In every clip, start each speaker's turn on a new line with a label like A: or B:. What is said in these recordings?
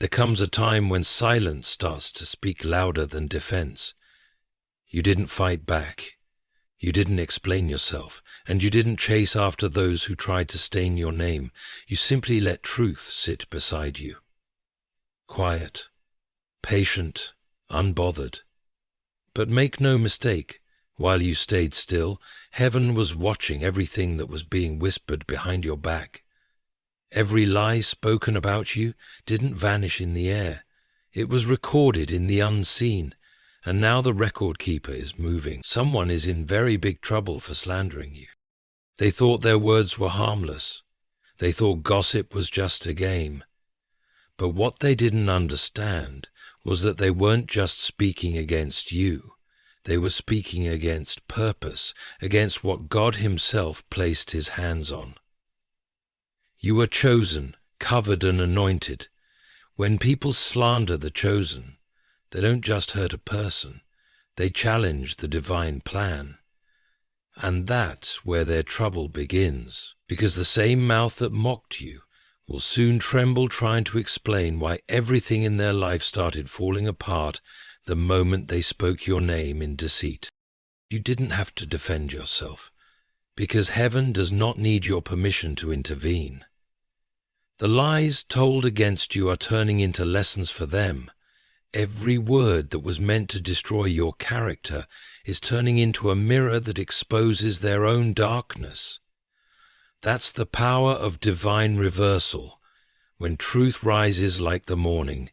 A: There comes a time when silence starts to speak louder than defense. You didn't fight back. You didn't explain yourself, and you didn't chase after those who tried to stain your name. You simply let truth sit beside you. Quiet, patient, unbothered. But make no mistake, while you stayed still, heaven was watching everything that was being whispered behind your back. Every lie spoken about you didn't vanish in the air. It was recorded in the unseen. And now the record keeper is moving. Someone is in very big trouble for slandering you. They thought their words were harmless. They thought gossip was just a game. But what they didn't understand was that they weren't just speaking against you. They were speaking against purpose, against what God Himself placed His hands on. You were chosen, covered and anointed. When people slander the chosen, they don't just hurt a person, they challenge the divine plan. And that's where their trouble begins, because the same mouth that mocked you will soon tremble trying to explain why everything in their life started falling apart the moment they spoke your name in deceit. You didn't have to defend yourself, because heaven does not need your permission to intervene. The lies told against you are turning into lessons for them. Every word that was meant to destroy your character is turning into a mirror that exposes their own darkness. That's the power of divine reversal, when truth rises like the morning,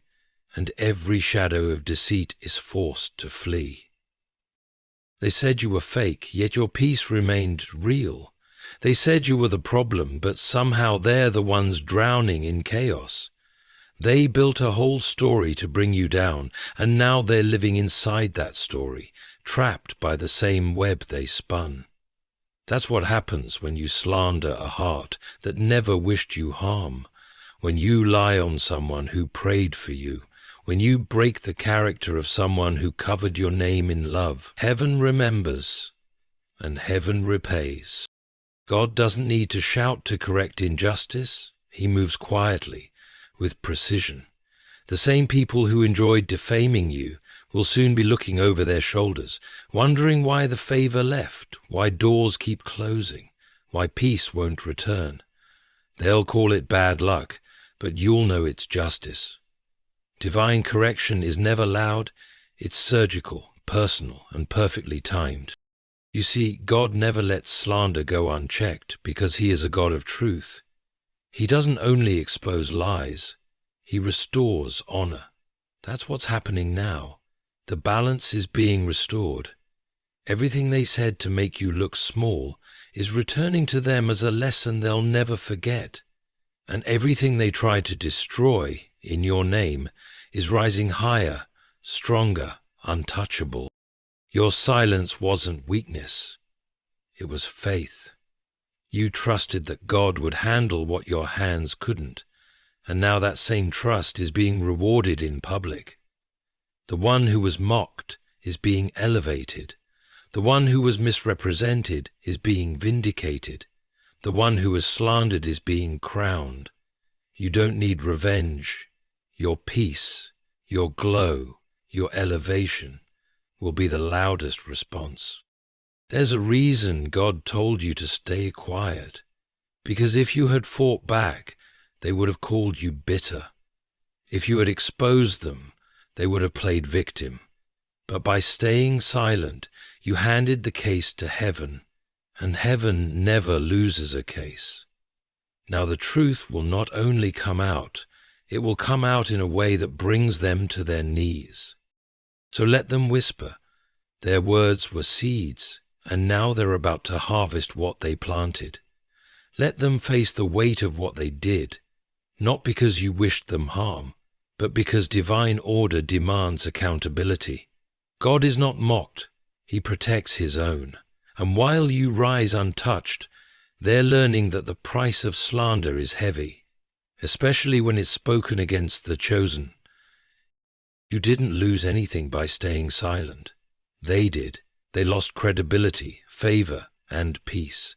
A: and every shadow of deceit is forced to flee. They said you were fake, yet your peace remained real. They said you were the problem, but somehow they're the ones drowning in chaos. They built a whole story to bring you down, and now they're living inside that story, trapped by the same web they spun. That's what happens when you slander a heart that never wished you harm, when you lie on someone who prayed for you, when you break the character of someone who covered your name in love. Heaven remembers, and heaven repays. God doesn't need to shout to correct injustice. He moves quietly, with precision. The same people who enjoyed defaming you will soon be looking over their shoulders, wondering why the favor left, why doors keep closing, why peace won't return. They'll call it bad luck, but you'll know it's justice. Divine correction is never loud, it's surgical, personal, and perfectly timed. You see, God never lets slander go unchecked because He is a God of truth. He doesn't only expose lies, He restores honor. That's what's happening now. The balance is being restored. Everything they said to make you look small is returning to them as a lesson they'll never forget. And everything they tried to destroy in your name is rising higher, stronger, untouchable. Your silence wasn't weakness. It was faith. You trusted that God would handle what your hands couldn't, and now that same trust is being rewarded in public. The one who was mocked is being elevated. The one who was misrepresented is being vindicated. The one who was slandered is being crowned. You don't need revenge. Your peace, your glow, your elevation will be the loudest response. There's a reason God told you to stay quiet, because if you had fought back, they would have called you bitter. If you had exposed them, they would have played victim. But by staying silent, you handed the case to heaven, and heaven never loses a case. Now the truth will not only come out, it will come out in a way that brings them to their knees. So let them whisper. Their words were seeds, and now they're about to harvest what they planted. Let them face the weight of what they did, not because you wished them harm, but because divine order demands accountability. God is not mocked, He protects His own. And while you rise untouched, they're learning that the price of slander is heavy, especially when it's spoken against the chosen. You didn't lose anything by staying silent. They did. They lost credibility, favor, and peace,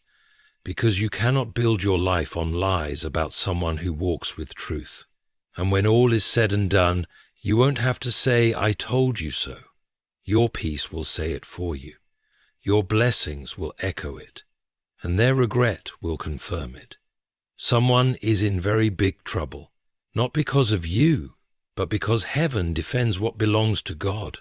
A: because you cannot build your life on lies about someone who walks with truth. And when all is said and done, you won't have to say, "I told you so." Your peace will say it for you. Your blessings will echo it, and their regret will confirm it. Someone is in very big trouble, not because of you, but because heaven defends what belongs to God.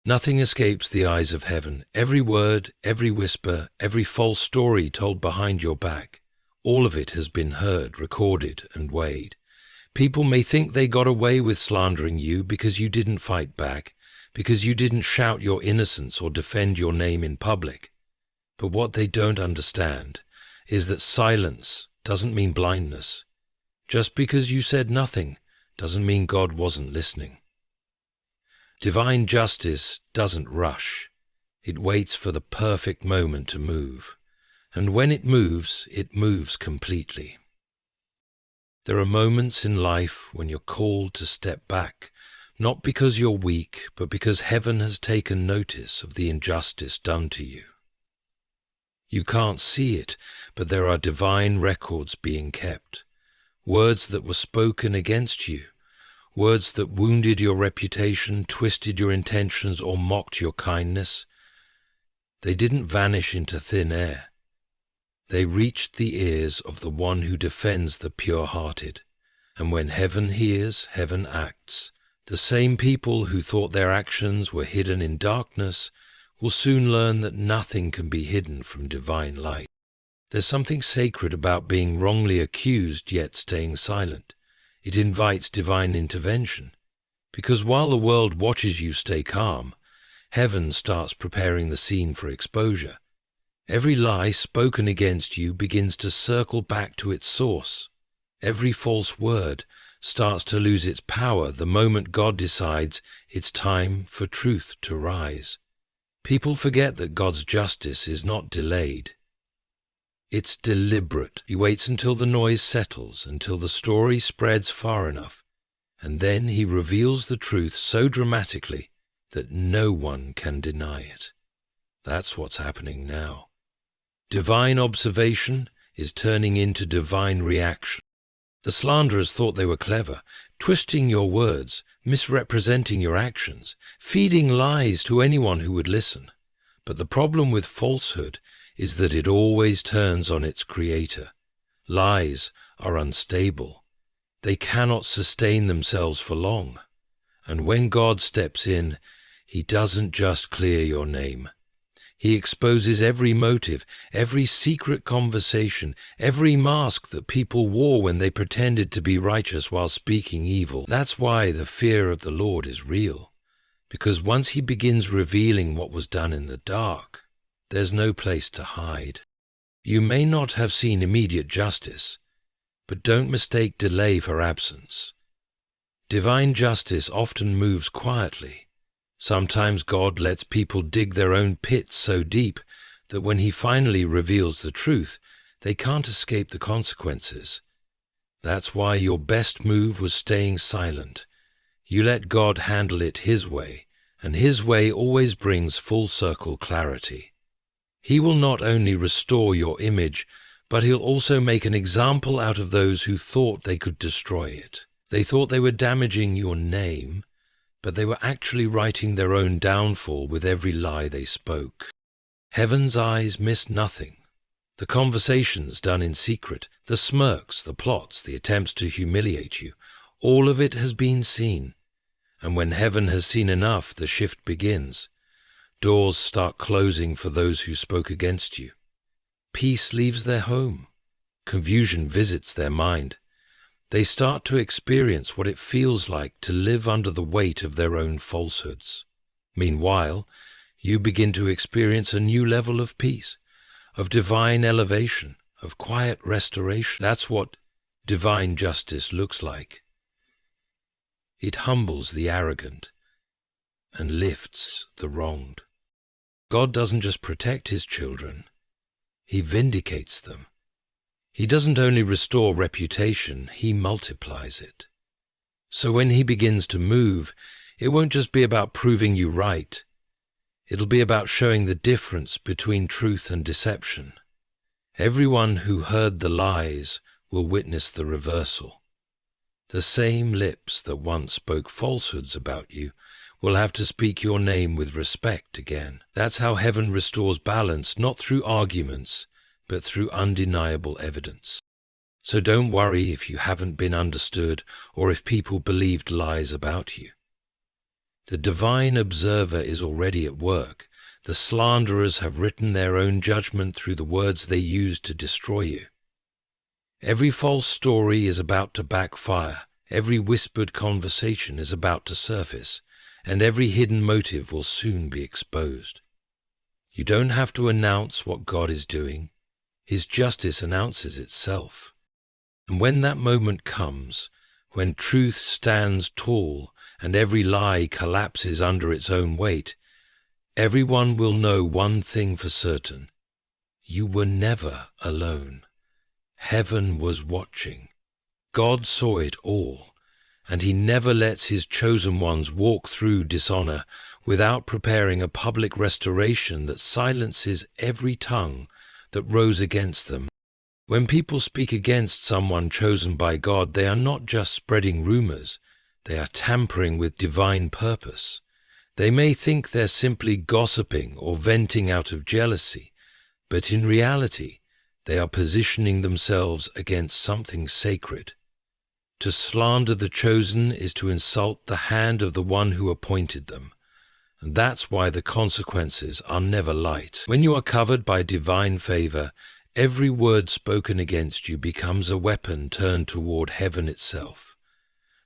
A: Nothing escapes the eyes of heaven. Every word, every whisper, every false story told behind your back, all of it has been heard, recorded, and weighed. People may think they got away with slandering you because you didn't fight back, because you didn't shout your innocence or defend your name in public. But what they don't understand is that silence doesn't mean blindness. Just because you said nothing doesn't mean God wasn't listening. Divine justice doesn't rush. It waits for the perfect moment to move. And when it moves completely. There are moments in life when you're called to step back, not because you're weak, but because heaven has taken notice of the injustice done to you. You can't see it, but there are divine records being kept. Words that were spoken against you, words that wounded your reputation, twisted your intentions, or mocked your kindness. They didn't vanish into thin air. They reached the ears of the one who defends the pure-hearted. And when heaven hears, heaven acts. The same people who thought their actions were hidden in darkness will soon learn that nothing can be hidden from divine light. There's something sacred about being wrongly accused yet staying silent. It invites divine intervention. Because while the world watches you stay calm, heaven starts preparing the scene for exposure. Every lie spoken against you begins to circle back to its source. Every false word starts to lose its power the moment God decides it's time for truth to rise. People forget that God's justice is not delayed. It's deliberate. He waits until the noise settles, until the story spreads far enough, and then he reveals the truth so dramatically that no one can deny it. That's what's happening now. Divine observation is turning into divine reaction. The slanderers thought they were clever, twisting your words, misrepresenting your actions, feeding lies to anyone who would listen. But the problem with falsehood is that it always turns on its creator. Lies are unstable. They cannot sustain themselves for long. And when God steps in, he doesn't just clear your name. He exposes every motive, every secret conversation, every mask that people wore when they pretended to be righteous while speaking evil. That's why the fear of the Lord is real. Because once he begins revealing what was done in the dark, there's no place to hide. You may not have seen immediate justice, but don't mistake delay for absence. Divine justice often moves quietly. Sometimes God lets people dig their own pits so deep that when he finally reveals the truth, they can't escape the consequences. That's why your best move was staying silent. You let God handle it his way, and his way always brings full circle clarity. He will not only restore your image, but he'll also make an example out of those who thought they could destroy it. They thought they were damaging your name, but they were actually writing their own downfall with every lie they spoke. Heaven's eyes miss nothing. The conversations done in secret, the smirks, the plots, the attempts to humiliate you, all of it has been seen. And when heaven has seen enough, the shift begins. Doors start closing for those who spoke against you. Peace leaves their home. Confusion visits their mind. They start to experience what it feels like to live under the weight of their own falsehoods. Meanwhile, you begin to experience a new level of peace, of divine elevation, of quiet restoration. That's what divine justice looks like. It humbles the arrogant and lifts the wronged. God doesn't just protect his children, he vindicates them. He doesn't only restore reputation, he multiplies it. So when he begins to move, it won't just be about proving you right. It'll be about showing the difference between truth and deception. Everyone who heard the lies will witness the reversal. The same lips that once spoke falsehoods about you will have to speak your name with respect again. That's how heaven restores balance, not through arguments, but through undeniable evidence. So don't worry if you haven't been understood or if people believed lies about you. The divine observer is already at work. The slanderers have written their own judgment through the words they use to destroy you. Every false story is about to backfire, every whispered conversation is about to surface, and every hidden motive will soon be exposed. You don't have to announce what God is doing. His justice announces itself. And when that moment comes, when truth stands tall and every lie collapses under its own weight, everyone will know one thing for certain. You were never alone. Heaven was watching. God saw it all, and he never lets his chosen ones walk through dishonor without preparing a public restoration that silences every tongue that rose against them. When people speak against someone chosen by God, they are not just spreading rumors, they are tampering with divine purpose. They may think they're simply gossiping or venting out of jealousy, but in reality, they are positioning themselves against something sacred. To slander the chosen is to insult the hand of the one who appointed them, and that's why the consequences are never light. When you are covered by divine favor, every word spoken against you becomes a weapon turned toward heaven itself.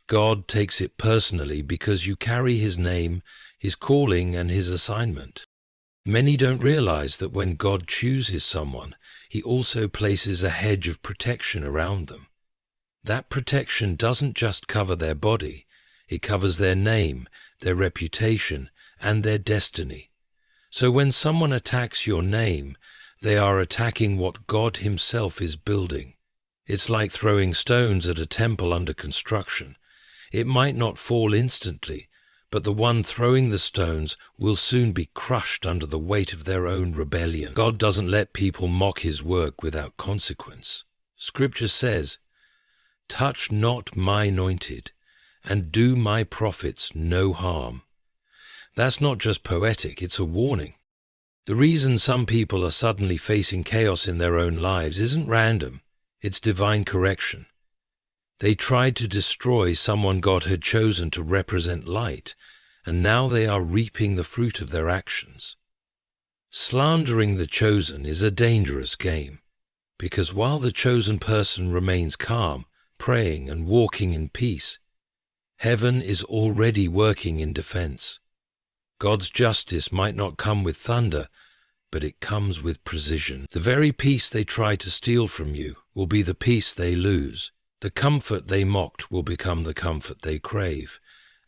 A: God takes it personally because you carry his name, his calling, and his assignment. Many don't realize that when God chooses someone, he also places a hedge of protection around them. That protection doesn't just cover their body, it covers their name, their reputation, and their destiny. So when someone attacks your name, they are attacking what God himself is building. It's like throwing stones at a temple under construction. It might not fall instantly, but the one throwing the stones will soon be crushed under the weight of their own rebellion. God doesn't let people mock his work without consequence. Scripture says, "Touch not my anointed, and do my prophets no harm." That's not just poetic, it's a warning. The reason some people are suddenly facing chaos in their own lives isn't random, it's divine correction. They tried to destroy someone God had chosen to represent light, and now they are reaping the fruit of their actions. Slandering the chosen is a dangerous game, because while the chosen person remains calm, praying and walking in peace, heaven is already working in defense. God's justice might not come with thunder, but it comes with precision. The very peace they try to steal from you will be the peace they lose. The comfort they mocked will become the comfort they crave,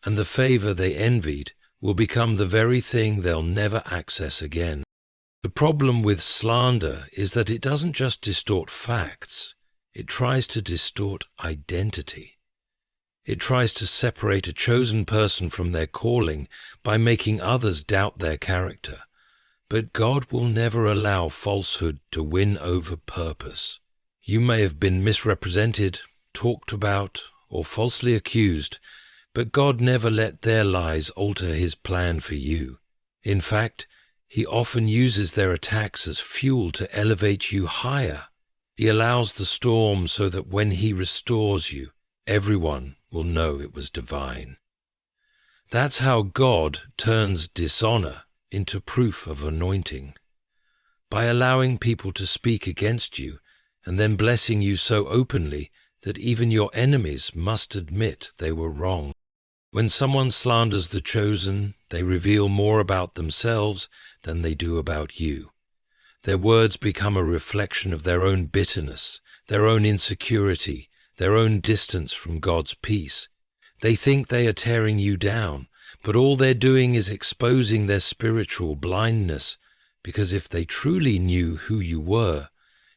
A: and the favor they envied will become the very thing they'll never access again. The problem with slander is that it doesn't just distort facts, it tries to distort identity. It tries to separate a chosen person from their calling by making others doubt their character. But God will never allow falsehood to win over purpose. You may have been misrepresented, talked about, or falsely accused, but God never let their lies alter his plan for you. In fact, he often uses their attacks as fuel to elevate you higher. He allows the storm so that when he restores you, everyone will know it was divine. That's how God turns dishonor into proof of anointing. By allowing people to speak against you and then blessing you so openly that even your enemies must admit they were wrong. When someone slanders the chosen, they reveal more about themselves than they do about you. Their words become a reflection of their own bitterness, their own insecurity, their own distance from God's peace. They think they are tearing you down, but all they're doing is exposing their spiritual blindness, because if they truly knew who you were,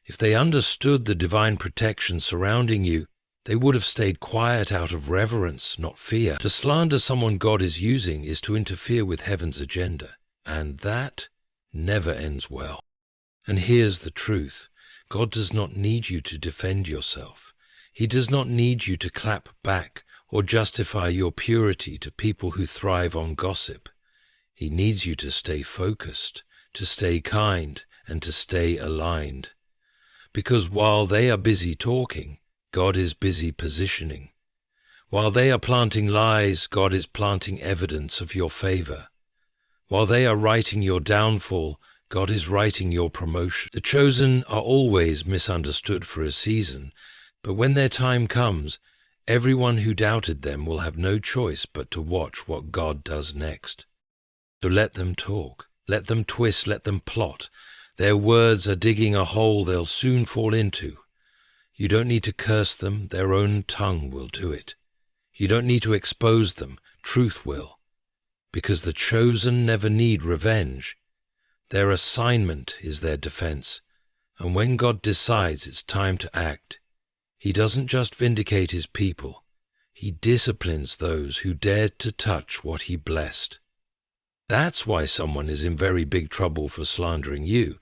A: if they understood the divine protection surrounding you, they would have stayed quiet out of reverence, not fear. To slander someone God is using is to interfere with heaven's agenda, and that never ends well. And here's the truth. God does not need you to defend yourself. He does not need you to clap back or justify your purity to people who thrive on gossip. He needs you to stay focused, to stay kind, and to stay aligned. Because while they are busy talking, God is busy positioning. While they are planting lies, God is planting evidence of your favor. While they are writing your downfall, God is writing your promotion. The chosen are always misunderstood for a season, but when their time comes, everyone who doubted them will have no choice but to watch what God does next. So let them talk, let them twist, let them plot. Their words are digging a hole they'll soon fall into. You don't need to curse them, their own tongue will do it. You don't need to expose them, truth will. Because the chosen never need revenge. Their assignment is their defense, and when God decides it's time to act, He doesn't just vindicate His people, He disciplines those who dared to touch what He blessed. That's why someone is in very big trouble for slandering you,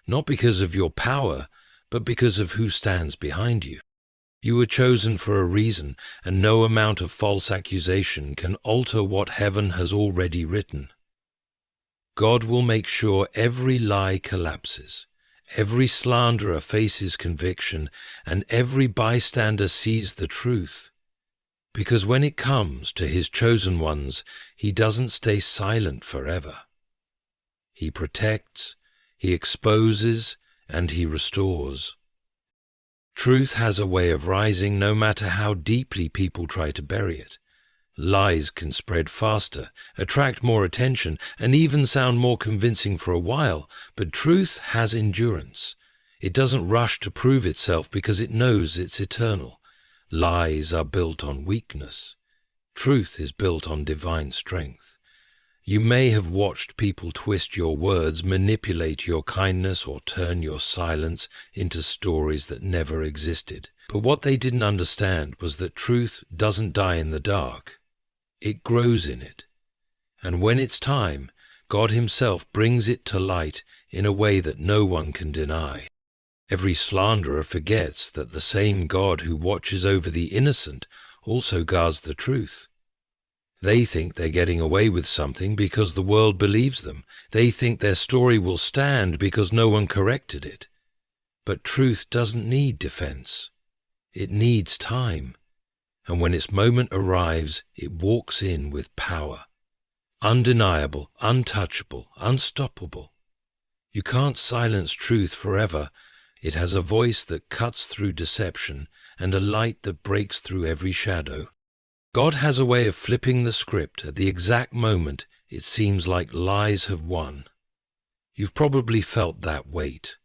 A: not because of your power, but because of who stands behind you. You were chosen for a reason, and no amount of false accusation can alter what heaven has already written. God will make sure every lie collapses, every slanderer faces conviction, and every bystander sees the truth. Because when it comes to His chosen ones, He doesn't stay silent forever. He protects, He exposes, and He restores. Truth has a way of rising no matter how deeply people try to bury it. Lies can spread faster, attract more attention, and even sound more convincing for a while, but truth has endurance. It doesn't rush to prove itself because it knows it's eternal. Lies are built on weakness. Truth is built on divine strength. You may have watched people twist your words, manipulate your kindness, or turn your silence into stories that never existed. But what they didn't understand was that truth doesn't die in the dark. It grows in it. And when it's time, God Himself brings it to light in a way that no one can deny. Every slanderer forgets that the same God who watches over the innocent also guards the truth. They think they're getting away with something because the world believes them. They think their story will stand because no one corrected it. But truth doesn't need defense. It needs time. And when its moment arrives, it walks in with power. Undeniable, untouchable, unstoppable. You can't silence truth forever. It has a voice that cuts through deception and a light that breaks through every shadow. God has a way of flipping the script at the exact moment it seems like lies have won. You've probably felt that weight,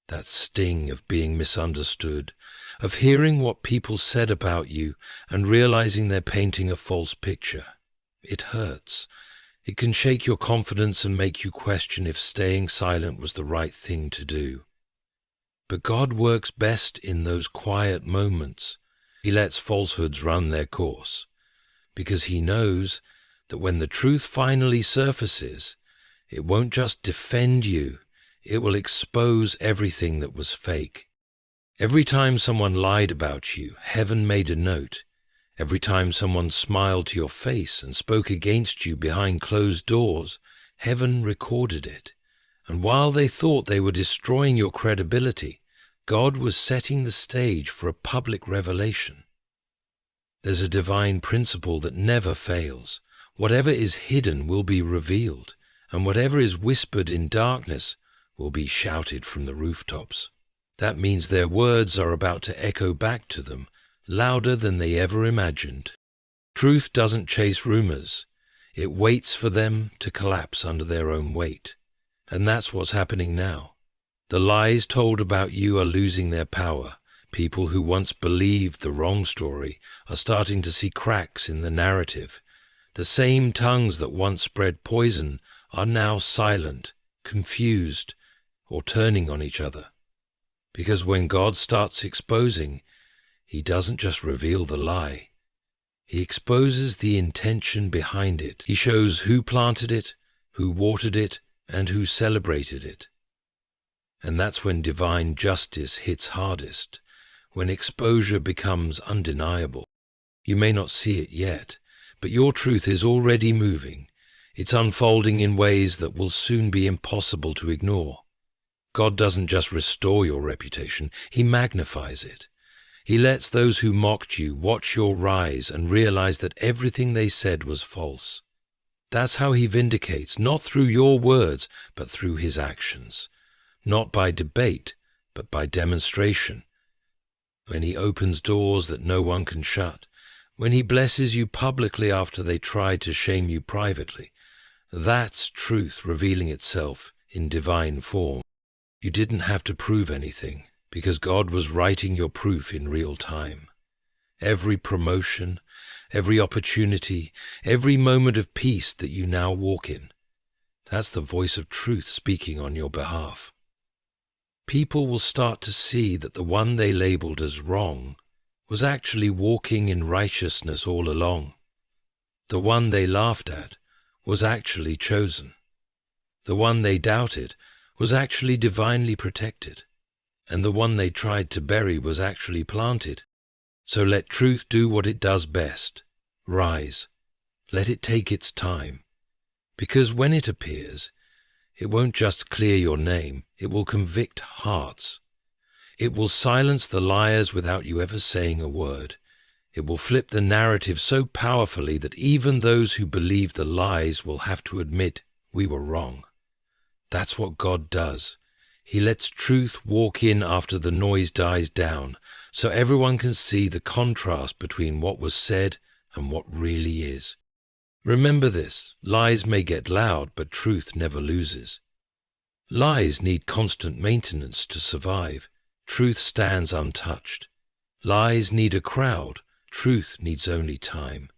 A: that sting of being misunderstood, of hearing what people said about you and realizing they're painting a false picture. It hurts. It can shake your confidence and make you question if staying silent was the right thing to do. But God works best in those quiet moments. He lets falsehoods run their course, because He knows that when the truth finally surfaces, it won't just defend you, it will expose everything that was fake. Every time someone lied about you, heaven made a note. Every time someone smiled to your face and spoke against you behind closed doors, heaven recorded it. And while they thought they were destroying your credibility, God was setting the stage for a public revelation. There's a divine principle that never fails. Whatever is hidden will be revealed, and whatever is whispered in darkness will be shouted from the rooftops. That means their words are about to echo back to them, louder than they ever imagined. Truth doesn't chase rumors. It waits for them to collapse under their own weight. And that's what's happening now. The lies told about you are losing their power. People who once believed the wrong story are starting to see cracks in the narrative. The same tongues that once spread poison are now silent, confused, or turning on each other. Because when God starts exposing, He doesn't just reveal the lie. He exposes the intention behind it. He shows who planted it, who watered it, and who celebrated it. And that's when divine justice hits hardest, when exposure becomes undeniable. You may not see it yet, but your truth is already moving. It's unfolding in ways that will soon be impossible to ignore. God doesn't just restore your reputation, He magnifies it. He lets those who mocked you watch your rise and realize that everything they said was false. That's how He vindicates, not through your words, but through His actions. Not by debate, but by demonstration. When He opens doors that no one can shut, when He blesses you publicly after they tried to shame you privately, that's truth revealing itself in divine form. You didn't have to prove anything, because God was writing your proof in real time. Every promotion, every opportunity, every moment of peace that you now walk in, that's the voice of truth speaking on your behalf. People will start to see that the one they labeled as wrong was actually walking in righteousness all along. The one they laughed at was actually chosen. The one they doubted was actually divinely protected. And the one they tried to bury was actually planted. So let truth do what it does best. Rise. Let it take its time. Because when it appears, it won't just clear your name, it will convict hearts. It will silence the liars without you ever saying a word. It will flip the narrative so powerfully that even those who believe the lies will have to admit we were wrong. That's what God does. He lets truth walk in after the noise dies down, so everyone can see the contrast between what was said and what really is. Remember this, lies may get loud, but truth never loses. Lies need constant maintenance to survive. Truth stands untouched. Lies need a crowd. Truth needs only time.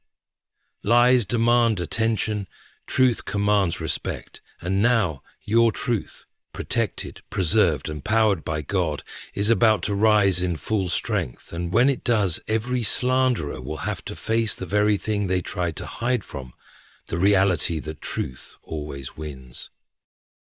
A: Lies demand attention. Truth commands respect. And now, your truth, protected, preserved, and powered by God, is about to rise in full strength, and when it does, every slanderer will have to face the very thing they tried to hide from, the reality that truth always wins.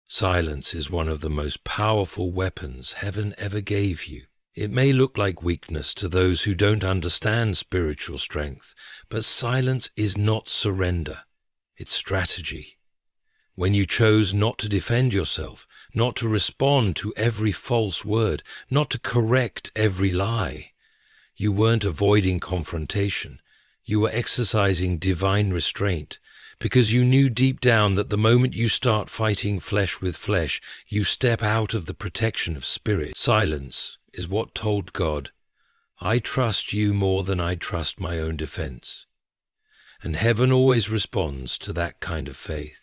A: Silence is one of the most powerful weapons heaven ever gave you. It may look like weakness to those who don't understand spiritual strength, but silence is not surrender. It's strategy. When you chose not to defend yourself, not to respond to every false word, not to correct every lie, you weren't avoiding confrontation. You were exercising divine restraint, because you knew deep down that the moment you start fighting flesh with flesh, you step out of the protection of spirit. Silence is what told God, I trust you more than I trust my own defense. And heaven always responds to that kind of faith.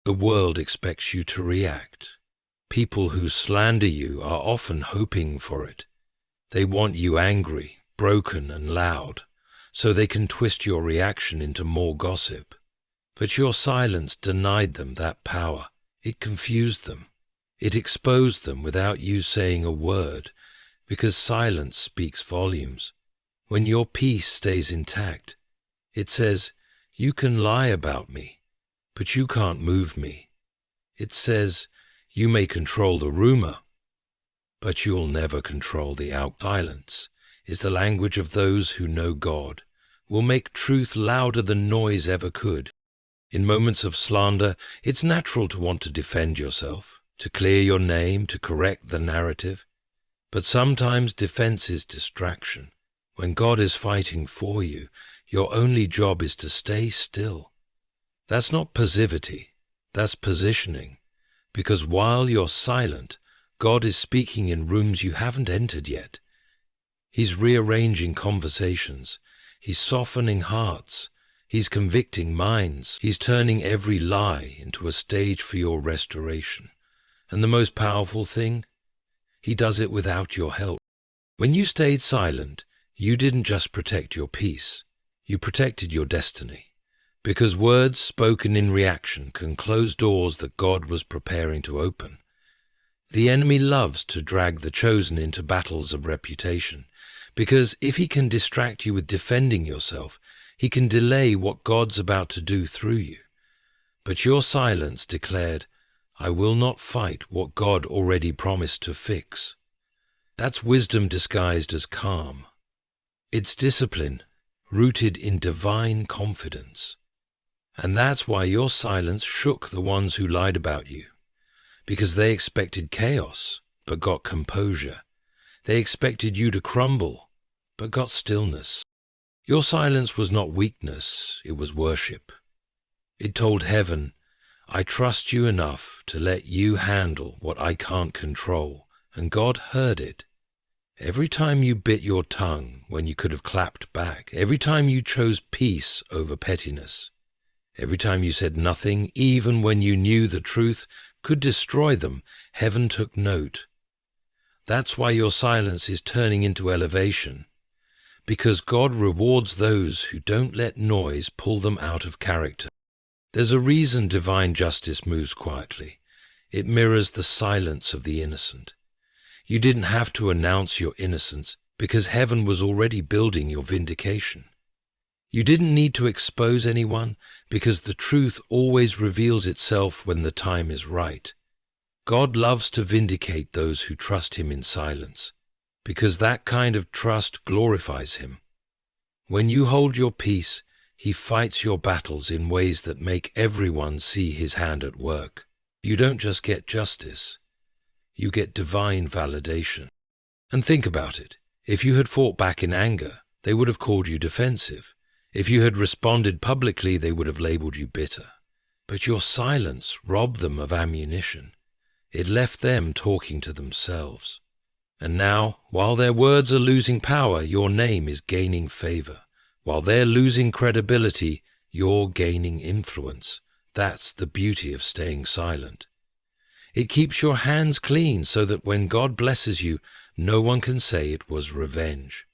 A: The world expects you to react. People who slander you are often hoping for it. They want you angry, broken, and loud, so they can twist your reaction into more gossip. But your silence denied them that power. It confused them. It exposed them without you saying a word, because silence speaks volumes. When your peace stays intact, it says, you can lie about me, but you can't move me. It says, you may control the rumor, but you'll never control the out. Silence is the language of those who know God, will make truth louder than noise ever could. In moments of slander, it's natural to want to defend yourself, to clear your name, to correct the narrative. But sometimes defense is distraction. When God is fighting for you, your only job is to stay still. That's not passivity, that's positioning. Because while you're silent, God is speaking in rooms you haven't entered yet. He's rearranging conversations. He's softening hearts. He's convicting minds. He's turning every lie into a stage for your restoration. And the most powerful thing? He does it without your help. When you stayed silent, you didn't just protect your peace. You protected your destiny. Because words spoken in reaction can close doors that God was preparing to open. The enemy loves to drag the chosen into battles of reputation, because if he can distract you with defending yourself, he can delay what God's about to do through you. But your silence declared, I will not fight what God already promised to fix. That's wisdom disguised as calm. It's discipline rooted in divine confidence. And that's why your silence shook the ones who lied about you, because they expected chaos, but got composure. They expected you to crumble, but got stillness. Your silence was not weakness, it was worship. It told heaven, I trust you enough to let you handle what I can't control, and God heard it. Every time you bit your tongue when you could have clapped back, every time you chose peace over pettiness, every time you said nothing, even when you knew the truth could destroy them, heaven took note. That's why your silence is turning into elevation, because God rewards those who don't let noise pull them out of character. There's a reason divine justice moves quietly. It mirrors the silence of the innocent. You didn't have to announce your innocence because heaven was already building your vindication. You didn't need to expose anyone because the truth always reveals itself when the time is right. God loves to vindicate those who trust him in silence, because that kind of trust glorifies him. When you hold your peace, he fights your battles in ways that make everyone see his hand at work. You don't just get justice, you get divine validation. And think about it. If you had fought back in anger, they would have called you defensive. If you had responded publicly, they would have labeled you bitter. But your silence robbed them of ammunition. It left them talking to themselves. And now, while their words are losing power, your name is gaining favor. While they're losing credibility, you're gaining influence. That's the beauty of staying silent. It keeps your hands clean so that when God blesses you, no one can say it was revenge.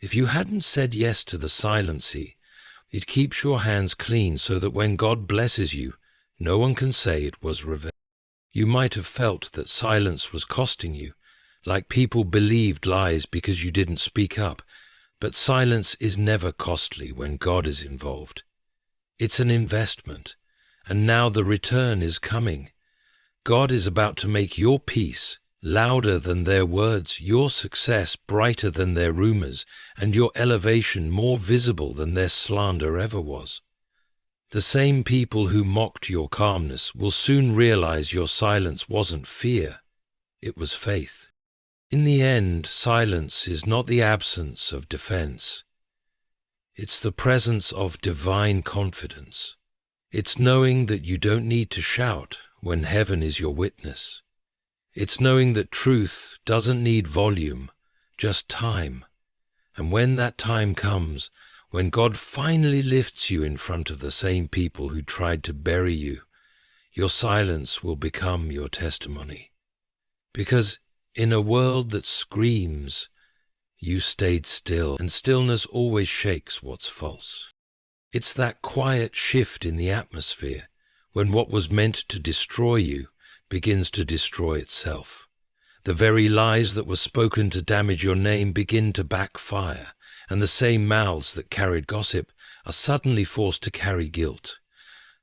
A: If you hadn't said yes to the silency, it keeps your hands clean so that when God blesses you, no one can say it was revenge. You might have felt that silence was costing you, like people believed lies because you didn't speak up, but silence is never costly when God is involved. It's an investment, and now the return is coming. God is about to make your peace louder than their words, your success brighter than their rumors, and your elevation more visible than their slander ever was. The same people who mocked your calmness will soon realize your silence wasn't fear, it was faith. In the end, silence is not the absence of defense. It's the presence of divine confidence. It's knowing that you don't need to shout when heaven is your witness. It's knowing that truth doesn't need volume, just time. And when that time comes, when God finally lifts you in front of the same people who tried to bury you, your silence will become your testimony. Because in a world that screams, you stayed still, and stillness always shakes what's false. It's that quiet shift in the atmosphere when what was meant to destroy you begins to destroy itself. The very lies that were spoken to damage your name begin to backfire, and the same mouths that carried gossip are suddenly forced to carry guilt.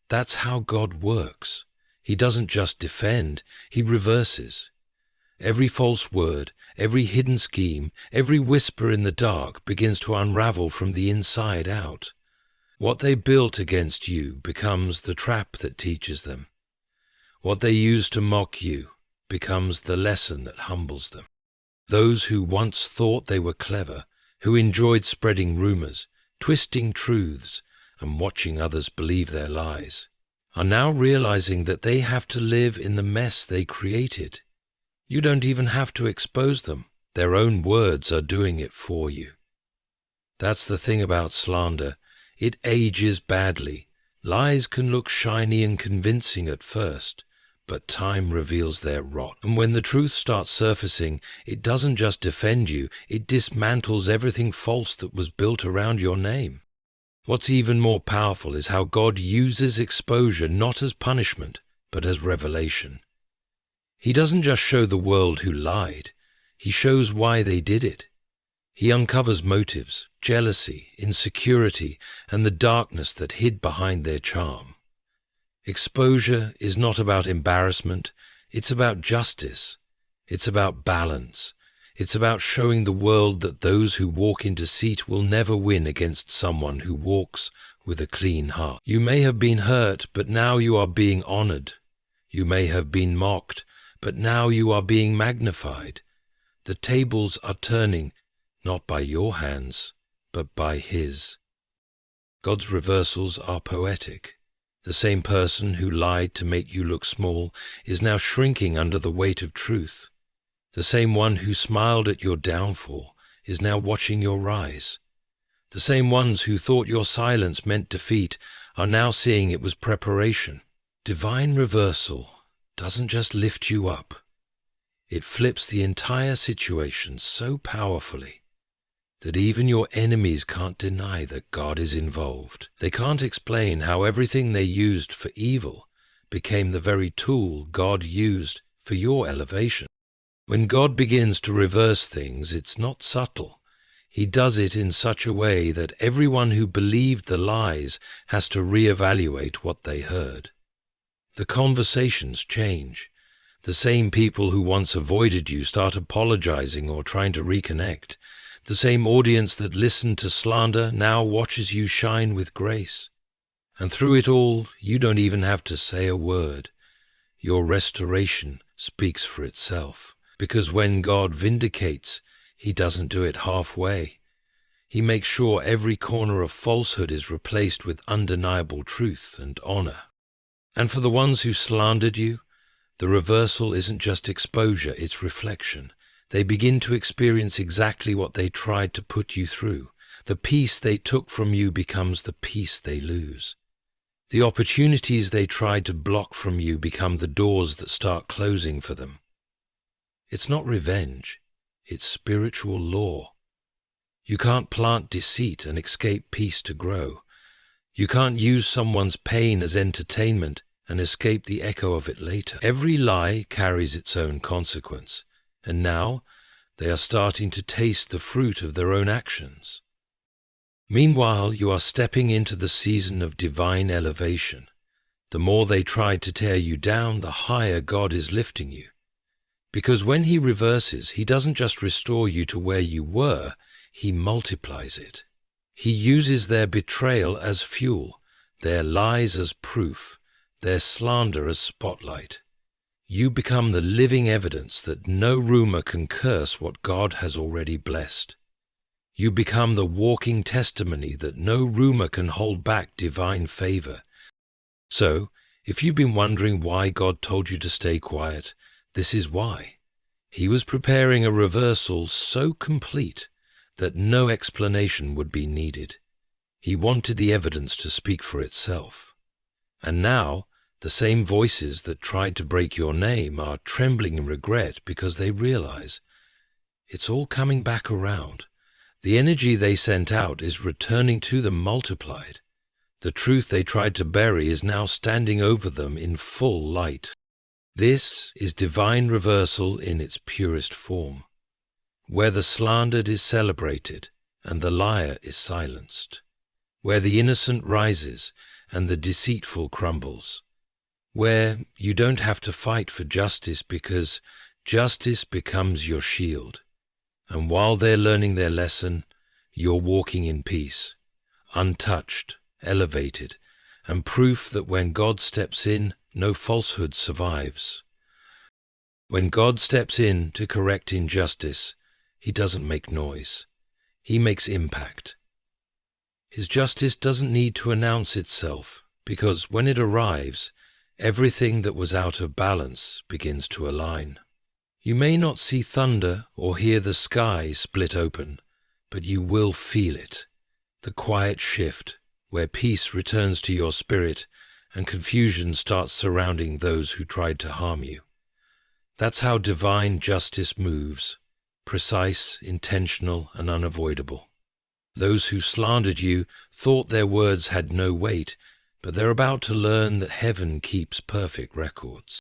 A: That's how God works. He doesn't just defend, he reverses. Every false word, every hidden scheme, every whisper in the dark begins to unravel from the inside out. What they built against you becomes the trap that teaches them. What they use to mock you becomes the lesson that humbles them. Those who once thought they were clever, who enjoyed spreading rumors, twisting truths, and watching others believe their lies, are now realizing that they have to live in the mess they created. You don't even have to expose them. Their own words are doing it for you. That's the thing about slander. It ages badly. Lies can look shiny and convincing at first, but time reveals their rot. And when the truth starts surfacing, it doesn't just defend you, it dismantles everything false that was built around your name. What's even more powerful is how God uses exposure not as punishment, but as revelation. He doesn't just show the world who lied, he shows why they did it. He uncovers motives, jealousy, insecurity, and the darkness that hid behind their charm. Exposure is not about embarrassment, it's about justice. It's about balance. It's about showing the world that those who walk in deceit will never win against someone who walks with a clean heart. You may have been hurt, but now you are being honored. You may have been mocked, but now you are being magnified. The tables are turning, not by your hands, but by His. God's reversals are poetic. The same person who lied to make you look small is now shrinking under the weight of truth. The same one who smiled at your downfall is now watching your rise. The same ones who thought your silence meant defeat are now seeing it was preparation. Divine reversal doesn't just lift you up. It flips the entire situation so powerfully that even your enemies can't deny that God is involved. They can't explain how everything they used for evil became the very tool God used for your elevation. When God begins to reverse things, it's not subtle. He does it in such a way that everyone who believed the lies has to reevaluate what they heard. The conversations change. The same people who once avoided you start apologizing or trying to reconnect. The same audience that listened to slander now watches you shine with grace. And through it all, you don't even have to say a word. Your restoration speaks for itself. Because when God vindicates, He doesn't do it halfway. He makes sure every corner of falsehood is replaced with undeniable truth and honor. And for the ones who slandered you, the reversal isn't just exposure, it's reflection. They begin to experience exactly what they tried to put you through. The peace they took from you becomes the peace they lose. The opportunities they tried to block from you become the doors that start closing for them. It's not revenge, it's spiritual law. You can't plant deceit and escape peace to grow. You can't use someone's pain as entertainment and escape the echo of it later. Every lie carries its own consequence, and now they are starting to taste the fruit of their own actions. Meanwhile, you are stepping into the season of divine elevation. The more they tried to tear you down, the higher God is lifting you. Because when He reverses, He doesn't just restore you to where you were, He multiplies it. He uses their betrayal as fuel, their lies as proof, their slander as spotlight. You become the living evidence that no rumor can curse what God has already blessed. You become the walking testimony that no rumor can hold back divine favor. So, if you've been wondering why God told you to stay quiet, this is why. He was preparing a reversal so complete that no explanation would be needed. He wanted the evidence to speak for itself. And now, the same voices that tried to break your name are trembling in regret because they realize it's all coming back around. The energy they sent out is returning to them multiplied. The truth they tried to bury is now standing over them in full light. This is divine reversal in its purest form, where the slandered is celebrated and the liar is silenced, where the innocent rises and the deceitful crumbles, where you don't have to fight for justice because justice becomes your shield, and while they're learning their lesson, you're walking in peace, untouched, elevated, and proof that when God steps in, no falsehood survives. When God steps in to correct injustice, He doesn't make noise. He makes impact. His justice doesn't need to announce itself, because when it arrives, everything that was out of balance begins to align. You may not see thunder or hear the sky split open, but you will feel it, the quiet shift where peace returns to your spirit and confusion starts surrounding those who tried to harm you. That's how divine justice moves, precise, intentional, and unavoidable. Those who slandered you thought their words had no weight, but they're about to learn that heaven keeps perfect records.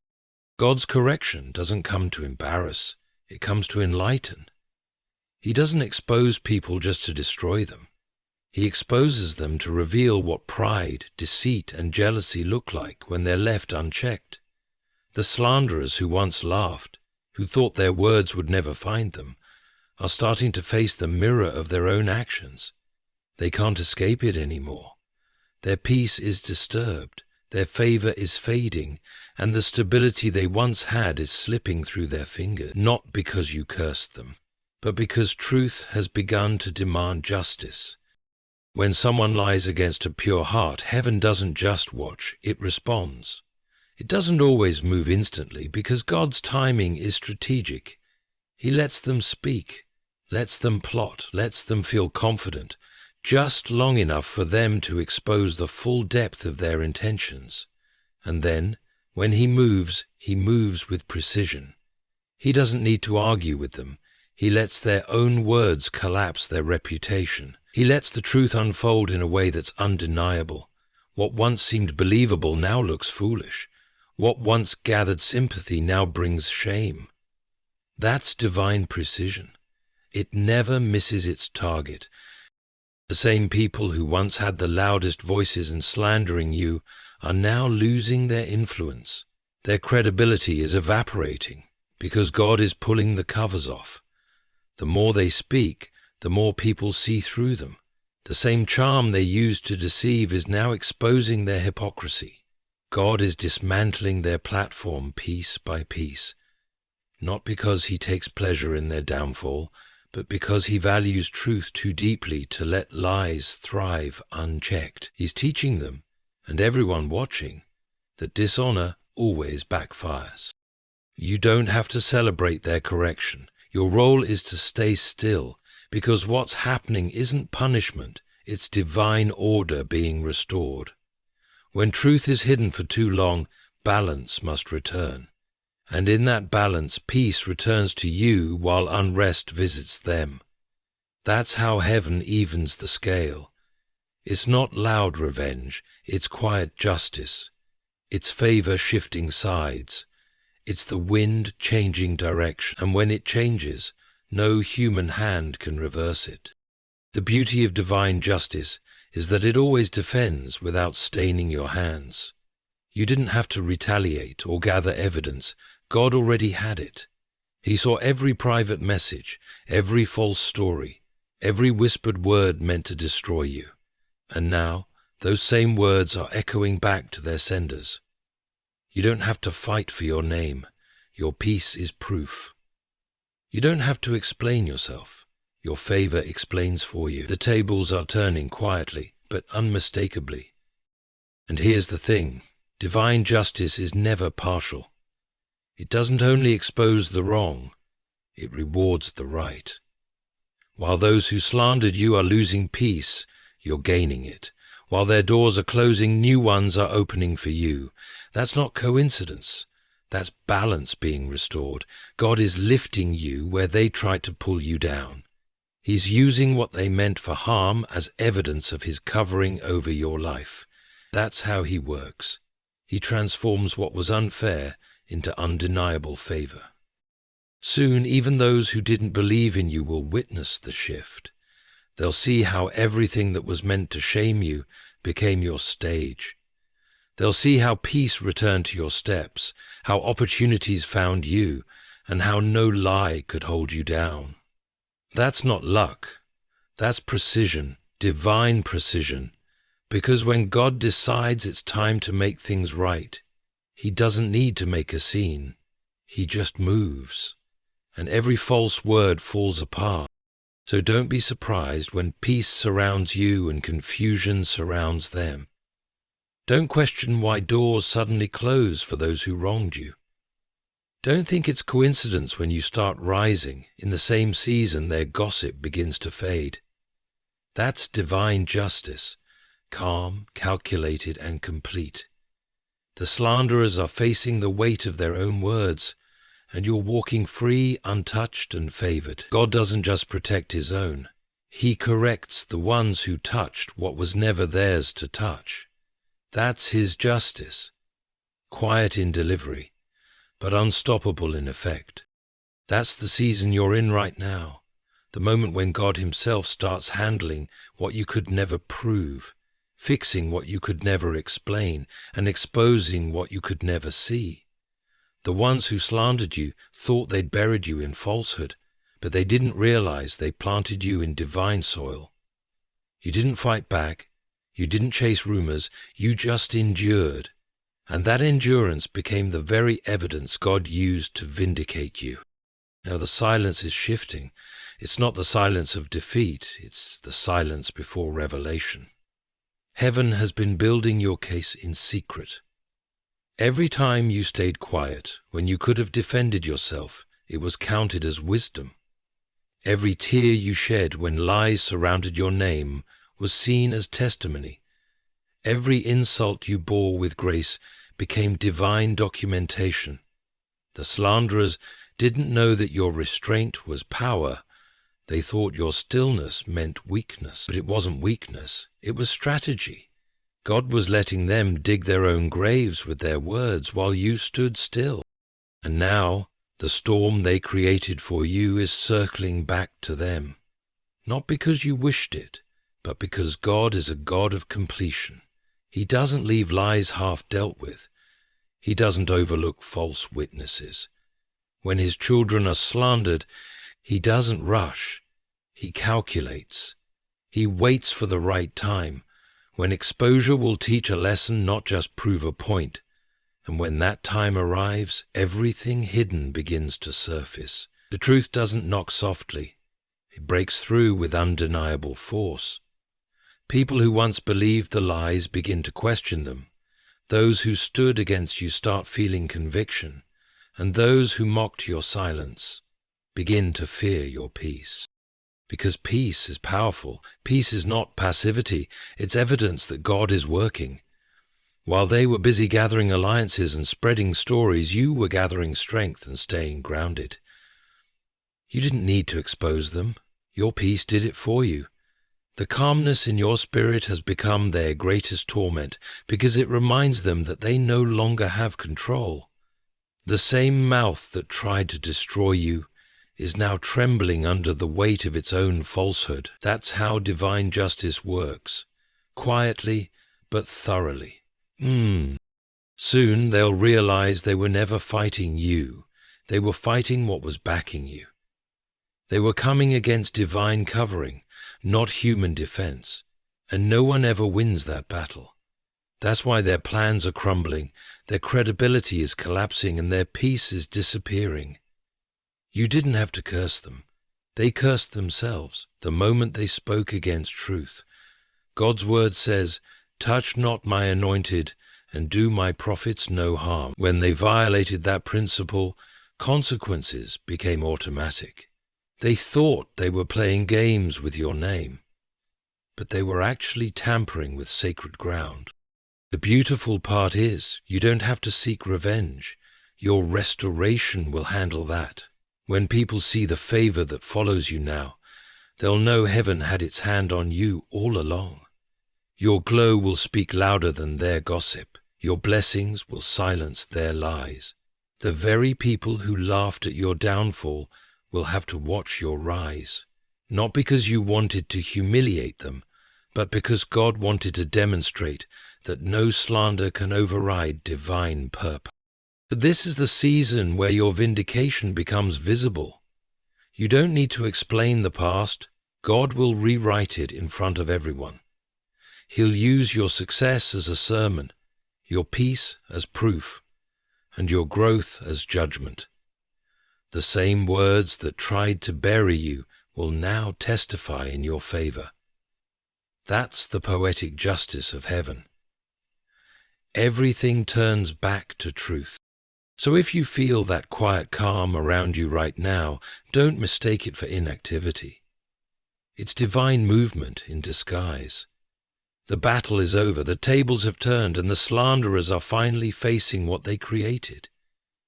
A: God's correction doesn't come to embarrass, it comes to enlighten. He doesn't expose people just to destroy them. He exposes them to reveal what pride, deceit, and jealousy look like when they're left unchecked. The slanderers who once laughed who thought their words would never find them, are starting to face the mirror of their own actions. They can't escape it anymore. Their peace is disturbed, their favor is fading, and the stability they once had is slipping through their fingers, not because you cursed them, but because truth has begun to demand justice. When someone lies against a pure heart, heaven doesn't just watch, it responds. It doesn't always move instantly because God's timing is strategic. He lets them speak, lets them plot, lets them feel confident, just long enough for them to expose the full depth of their intentions. And then, when he moves with precision. He doesn't need to argue with them. He lets their own words collapse their reputation. He lets the truth unfold in a way that's undeniable. What once seemed believable now looks foolish. What once gathered sympathy now brings shame. That's divine precision. It never misses its target. The same people who once had the loudest voices and slandering you are now losing their influence. Their credibility is evaporating because God is pulling the covers off. The more they speak, the more people see through them. The same charm they used to deceive is now exposing their hypocrisy. God is dismantling their platform piece by piece, not because he takes pleasure in their downfall, but because he values truth too deeply to let lies thrive unchecked. He's teaching them, and everyone watching, that dishonor always backfires. You don't have to celebrate their correction. Your role is to stay still, because what's happening isn't punishment, it's divine order being restored. When truth is hidden for too long, balance must return. And in that balance, peace returns to you while unrest visits them. That's how heaven evens the scale. It's not loud revenge, it's quiet justice. It's favor shifting sides. It's the wind changing direction, and when it changes, no human hand can reverse it. The beauty of divine justice is that it always defends without staining your hands. You didn't have to retaliate or gather evidence. God already had it. He saw every private message, every false story, every whispered word meant to destroy you. And now, those same words are echoing back to their senders. You don't have to fight for your name. Your peace is proof. You don't have to explain yourself. Your favor explains for you. The tables are turning quietly, but unmistakably. And here's the thing. Divine justice is never partial. It doesn't only expose the wrong, it rewards the right. While those who slandered you are losing peace, you're gaining it. While their doors are closing, new ones are opening for you. That's not coincidence. That's balance being restored. God is lifting you where they tried to pull you down. He's using what they meant for harm as evidence of his covering over your life. That's how he works. He transforms what was unfair into undeniable favor. Soon, even those who didn't believe in you will witness the shift. They'll see how everything that was meant to shame you became your stage. They'll see how peace returned to your steps, how opportunities found you, and how no lie could hold you down. That's not luck. That's precision, divine precision, because when God decides it's time to make things right, he doesn't need to make a scene. He just moves, and every false word falls apart. So don't be surprised when peace surrounds you and confusion surrounds them. Don't question why doors suddenly close for those who wronged you. Don't think it's coincidence when you start rising in the same season their gossip begins to fade. That's divine justice, calm, calculated, and complete. The slanderers are facing the weight of their own words, and you're walking free, untouched, and favored. God doesn't just protect his own. He corrects the ones who touched what was never theirs to touch. That's his justice, quiet in delivery, but unstoppable in effect. That's the season you're in right now, the moment when God himself starts handling what you could never prove, fixing what you could never explain, and exposing what you could never see. The ones who slandered you thought they'd buried you in falsehood, but they didn't realize they planted you in divine soil. You didn't fight back. You didn't chase rumors. You just endured. And that endurance became the very evidence God used to vindicate you. Now the silence is shifting. It's not the silence of defeat. It's the silence before revelation. Heaven has been building your case in secret. Every time you stayed quiet, when you could have defended yourself, it was counted as wisdom. Every tear you shed when lies surrounded your name was seen as testimony. Every insult you bore with grace became divine documentation. The slanderers didn't know that your restraint was power. They thought your stillness meant weakness, but it wasn't weakness, it was strategy. God was letting them dig their own graves with their words while you stood still. And now, the storm they created for you is circling back to them. Not because you wished it, but because God is a God of completion. He doesn't leave lies half dealt with. He doesn't overlook false witnesses. When his children are slandered, he doesn't rush. He calculates. He waits for the right time, when exposure will teach a lesson, not just prove a point. And when that time arrives, everything hidden begins to surface. The truth doesn't knock softly. It breaks through with undeniable force. People who once believed the lies begin to question them. Those who stood against you start feeling conviction, and those who mocked your silence begin to fear your peace. Because peace is powerful. Peace is not passivity. It's evidence that God is working. While they were busy gathering alliances and spreading stories, you were gathering strength and staying grounded. You didn't need to expose them. Your peace did it for you. The calmness in your spirit has become their greatest torment because it reminds them that they no longer have control. The same mouth that tried to destroy you is now trembling under the weight of its own falsehood. That's how divine justice works, quietly but thoroughly. Soon they'll realize they were never fighting you. They were fighting what was backing you. They were coming against divine covering, not human defense, and no one ever wins that battle. That's why their plans are crumbling, their credibility is collapsing, and their peace is disappearing. You didn't have to curse them. They cursed themselves the moment they spoke against truth. God's word says, "Touch not my anointed, and do my prophets no harm." When they violated that principle, consequences became automatic. They thought they were playing games with your name, but they were actually tampering with sacred ground. The beautiful part is, you don't have to seek revenge. Your restoration will handle that. When people see the favor that follows you now, they'll know heaven had its hand on you all along. Your glow will speak louder than their gossip. Your blessings will silence their lies. The very people who laughed at your downfall will have to watch your rise, not because you wanted to humiliate them, but because God wanted to demonstrate that no slander can override divine purpose. This is the season where your vindication becomes visible. You don't need to explain the past. God will rewrite it in front of everyone. He'll use your success as a sermon, your peace as proof, and your growth as judgment. The same words that tried to bury you will now testify in your favor. That's the poetic justice of heaven. Everything turns back to truth. So if you feel that quiet calm around you right now, don't mistake it for inactivity. It's divine movement in disguise. The battle is over, the tables have turned, and the slanderers are finally facing what they created.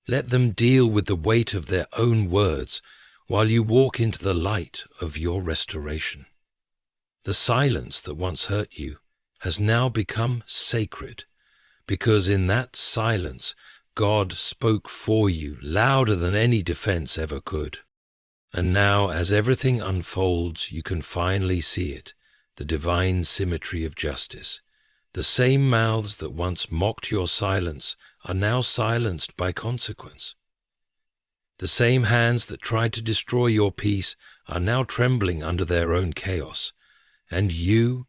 A: Let them deal with the weight of their own words while you walk into the light of your restoration. The silence that once hurt you has now become sacred, because in that silence, God spoke for you louder than any defense ever could. And now, as everything unfolds, you can finally see it, the divine symmetry of justice, The same mouths that once mocked your silence are now silenced by consequence. The same hands that tried to destroy your peace are now trembling under their own chaos. And you're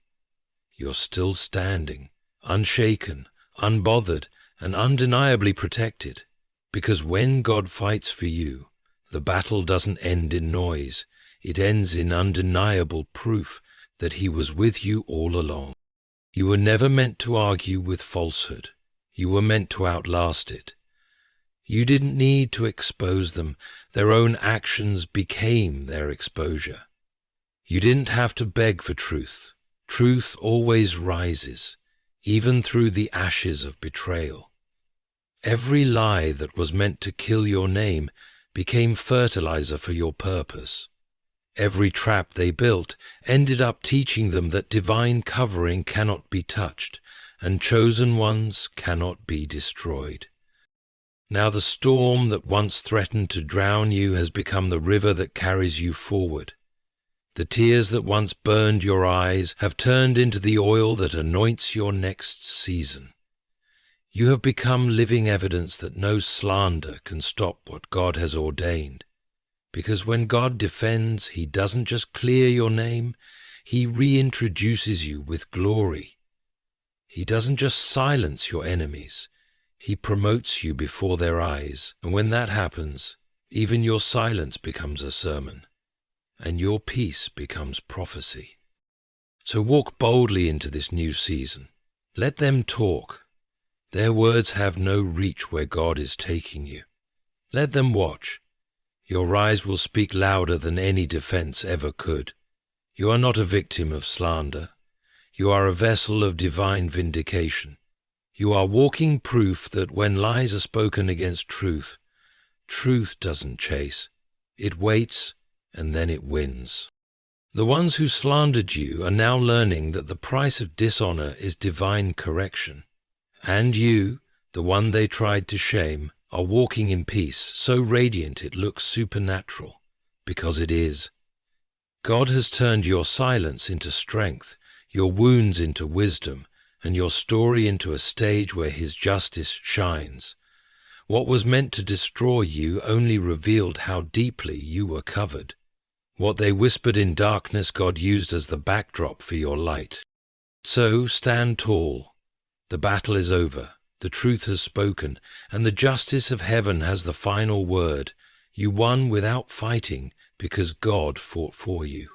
A: still standing, unshaken, unbothered, and undeniably protected. Because when God fights for you, the battle doesn't end in noise. It ends in undeniable proof that He was with you all along. You were never meant to argue with falsehood. You were meant to outlast it. You didn't need to expose them. Their own actions became their exposure. You didn't have to beg for truth. Truth always rises, even through the ashes of betrayal. Every lie that was meant to kill your name became fertilizer for your purpose. Every trap they built ended up teaching them that divine covering cannot be touched, and chosen ones cannot be destroyed. Now the storm that once threatened to drown you has become the river that carries you forward. The tears that once burned your eyes have turned into the oil that anoints your next season. You have become living evidence that no slander can stop what God has ordained. Because when God defends, He doesn't just clear your name, He reintroduces you with glory. He doesn't just silence your enemies, He promotes you before their eyes, and when that happens, even your silence becomes a sermon, and your peace becomes prophecy. So walk boldly into this new season. Let them talk. Their words have no reach where God is taking you. Let them watch. Your eyes will speak louder than any defense ever could. You are not a victim of slander. You are a vessel of divine vindication. You are walking proof that when lies are spoken against truth, truth doesn't chase. It waits, and then it wins. The ones who slandered you are now learning that the price of dishonor is divine correction. And you, the one they tried to shame, are walking in peace, so radiant it looks supernatural, because it is. God has turned your silence into strength, your wounds into wisdom, and your story into a stage where His justice shines. What was meant to destroy you only revealed how deeply you were covered. What they whispered in darkness, God used as the backdrop for your light. So stand tall. The battle is over. The truth has spoken, and the justice of heaven has the final word. You won without fighting because God fought for you.